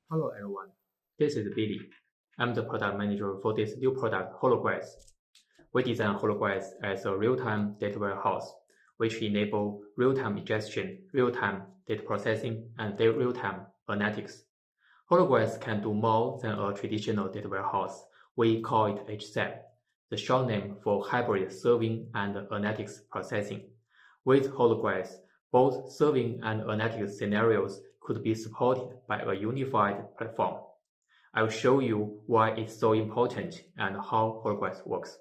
Hello everyone, this is Billy. I'm the product manager for this new product, Hologres. We design Hologres as a real-time data warehouse, which enable real-time ingestion, real-time data processing, and real-time analytics. Hologres can do more than a traditional data warehouse. We call it HSAP, the short name for hybrid serving and analytics processing. With Hologres, both serving and analytics scenarios could be supported by a unified platform. I will show you why it's so important and how Hologres works.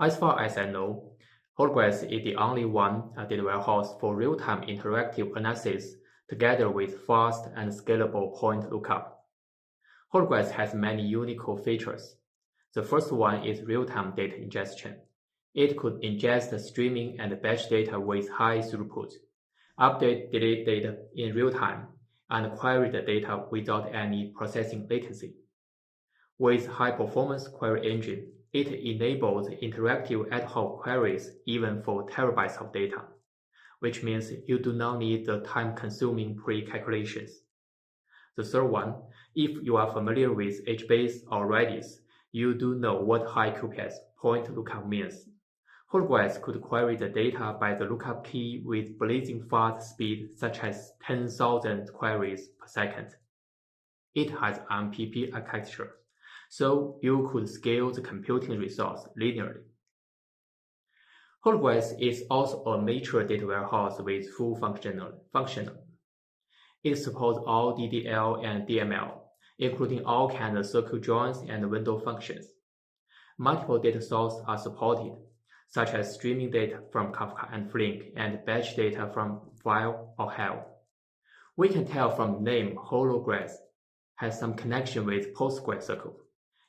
As far as I know, Hologres is the only one data warehouse for real-time interactive analysis together with fast and scalable point lookup. Hologres has many unique features. The first one is real-time data ingestion. It could ingest streaming and batch data with high throughput, update delete data in real time, and query the data without any processing latency. With high-performance query engine, it enables interactive ad hoc queries even for terabytes of data, which means you do not need the time-consuming pre-calculations. The third one, if you are familiar with HBase or Redis, you do know what high QPS point lookup means. Hologres could query the data by the lookup key with blazing fast speed such as 10,000 queries per second. It has MPP architecture, so you could scale the computing resource linearly. Hologres is also a mature data warehouse with full functional. It supports all DDL and DML, including all kinds of circle joins and window functions. Multiple data sources are supported, such as streaming data from Kafka and Flink and batch data from file or HAL. We can tell from the name Hologres has some connection with PostgreSQL.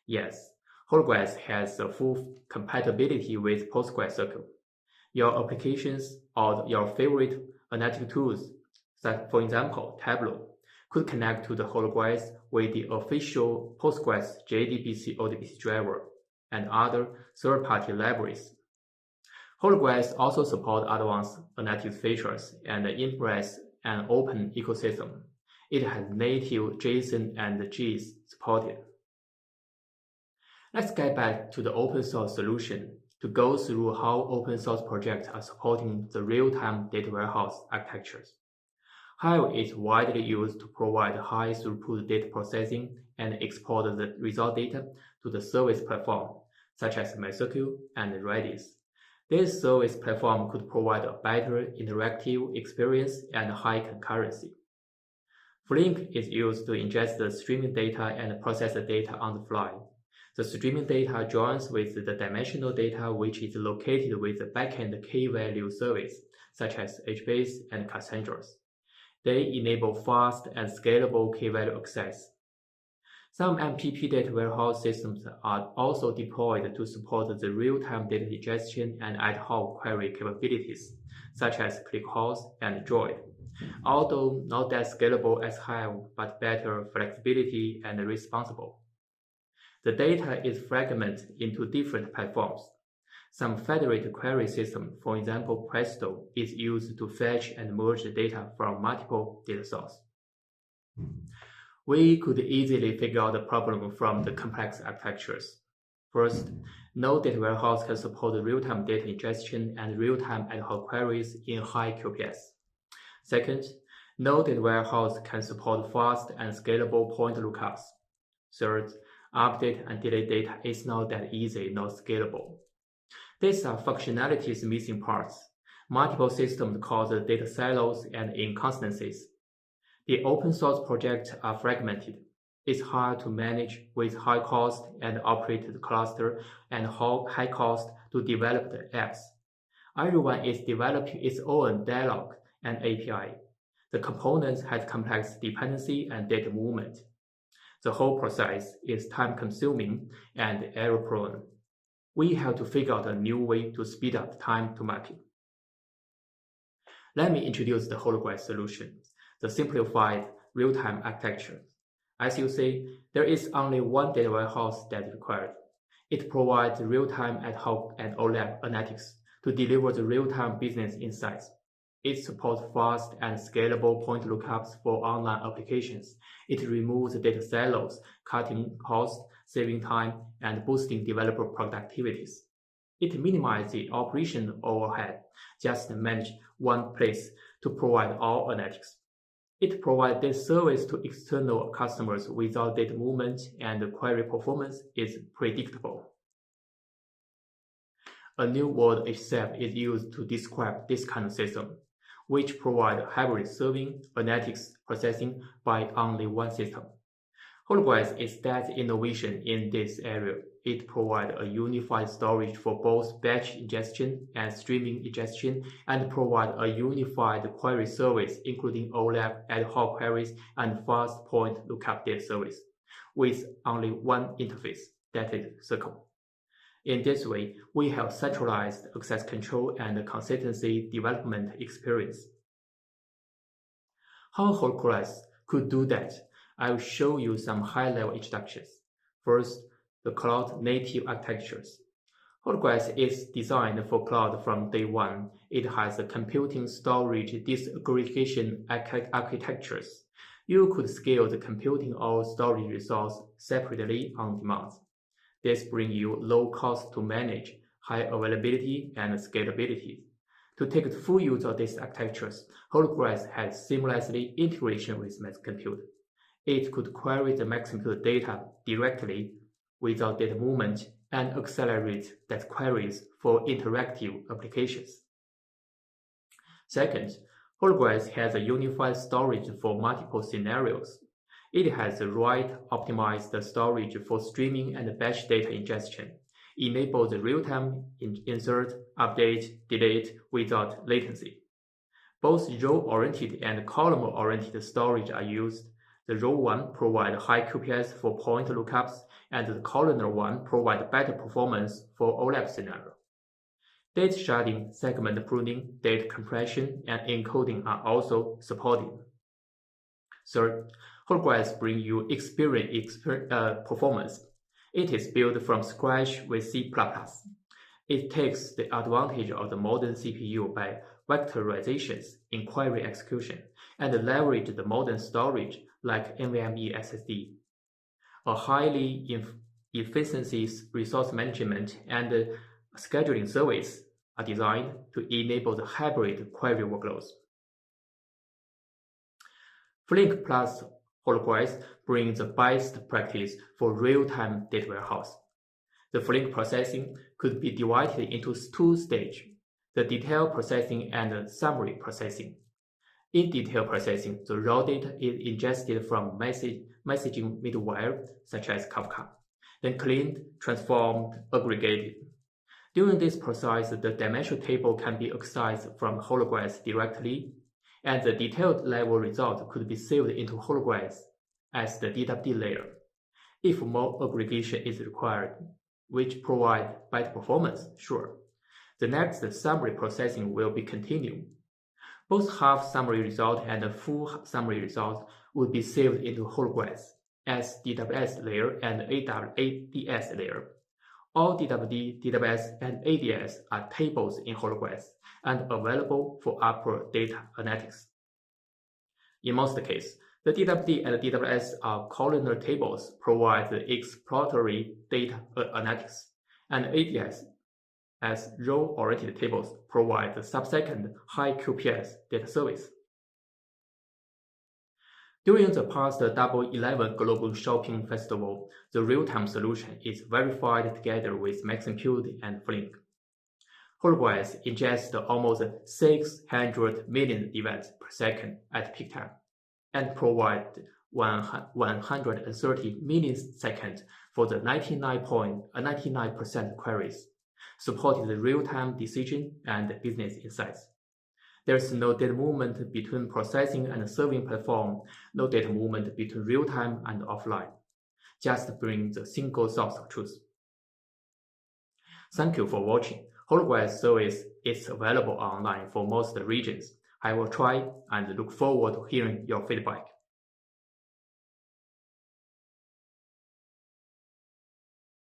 Yes, Hologres has the full compatibility with PostgreSQL. Your applications or your favorite analytic tools, such for example Tableau, could connect to the Hologres with the official Postgres JDBC ODBC driver and other third-party libraries. Hologres also support advanced analytics features and embrace an open ecosystem. It has native JSON and GIS supported. Let's get back to the open source solution to go through how open source projects are supporting the real-time data warehouse architectures. Hive is widely used to provide high throughput data processing and export the result data to the service platform, such as MySQL and Redis. This service platform could provide a better interactive experience and high concurrency. Flink is used to ingest the streaming data and process the data on the fly. The streaming data joins with the dimensional data which is located with the backend key-value service, such as HBase and Cassandra. They enable fast and scalable key-value access. Some MPP data warehouse systems are also deployed to support the real-time data ingestion and ad hoc query capabilities, such as ClickHouse and Droid, although not as scalable as Hive, but better flexibility and responsible. The data is fragmented into different platforms. Some federated query system, for example Presto, is used to fetch and merge the data from multiple data sources. We could easily figure out the problem from the complex architectures. First, no data warehouse can support real-time data ingestion and real-time ad hoc queries in high QPS. Second, no data warehouse can support fast and scalable point lookups. Third, update and delete data is not that easy, not scalable. These are functionalities missing parts. Multiple systems cause data silos and inconsistencies. The open source projects are fragmented. It's hard to manage with high cost and operated cluster and high cost to develop the apps. Everyone is developing its own dialog and API. The components have complex dependency and data movement. The whole process is time-consuming and error-prone. We have to figure out a new way to speed up time to market. Let me introduce the Hologres solution, the simplified real-time architecture. As you see, there is only one data warehouse that is required. It provides real-time ad hoc and OLAP analytics to deliver the real-time business insights. It supports fast and scalable point lookups for online applications. It removes data silos, cutting costs, saving time, and boosting developer productivities. It minimizes the operation overhead, just manage one place to provide all analytics. It provides this service to external customers without data movement, and the query performance is predictable. A new word itself is used to describe this kind of system, which provides hybrid serving, analytics processing by only one system. Holograms is that innovation in this area. It provides a unified storage for both batch ingestion and streaming ingestion, and provides a unified query service including OLAP, ad hoc queries, and fast point lookup data service, with only one interface, that is Circle. In this way, we have centralized access control and consistency development experience. How Holograms could do that? I will show you some high-level introductions. First, the cloud-native architectures. Holograms is designed for cloud from day one. It has a computing storage disaggregation architectures. You could scale the computing or storage resource separately on demand. This brings you low cost to manage, high availability, and scalability. To take the full use of these architectures, Holograms has seamlessly integration with Max Compute. It could query the Max Compute data directly without data movement and accelerate that queries for interactive applications. Second, Holograms has a unified storage for multiple scenarios. It has the right optimized storage for streaming and batch data ingestion, enables real-time insert, update, delete without latency. Both row-oriented and column-oriented storage are used. The row one provides high QPS for point lookups, and the columnar one provides better performance for OLAP scenario. Data sharding, segment pruning, data compression, and encoding are also supported. Third, Holograms bring you performance. It is built from scratch with C++. It takes the advantage of the modern CPU by vectorizations in query execution and leverage the modern storage like NVMe SSD. A highly efficiency resource management and scheduling service are designed to enable the hybrid query workloads. Flink plus Holograms brings the best practice for real-time data warehouse. The Flink processing could be divided into two stages, the detail processing and the summary processing. In detail processing, the raw data is ingested from messaging middleware such as Kafka, then cleaned, transformed, aggregated. During this process, the dimension table can be accessed from Holograms directly, and the detailed level result could be saved into Holograms as the DWD layer. If more aggregation is required, which provide better performance, sure. The next summary processing will be continued. Both half summary result and the full summary result would be saved into Holograms as DWS layer and ADS layer. All DWD, DWS, and ADS are tables in Holograms and available for upper data analytics. In most cases, the DWD and DWS are columnar tables provide the exploratory data analytics, and ADS as row-oriented tables provide the sub-second high QPS data service. During the past Double 11 Global Shopping Festival, the real-time solution is verified together with Max Compute and Flink. Holograms ingest almost 600 million events per second at peak time and provide 130 milliseconds for the 99% queries, supporting the real-time decision and business insights. There is no data movement between processing and serving platform, no data movement between real-time and offline. Just bring the single source of truth. Thank you for watching. Holograms service is available online for most regions. I will try and look forward to hearing your feedback.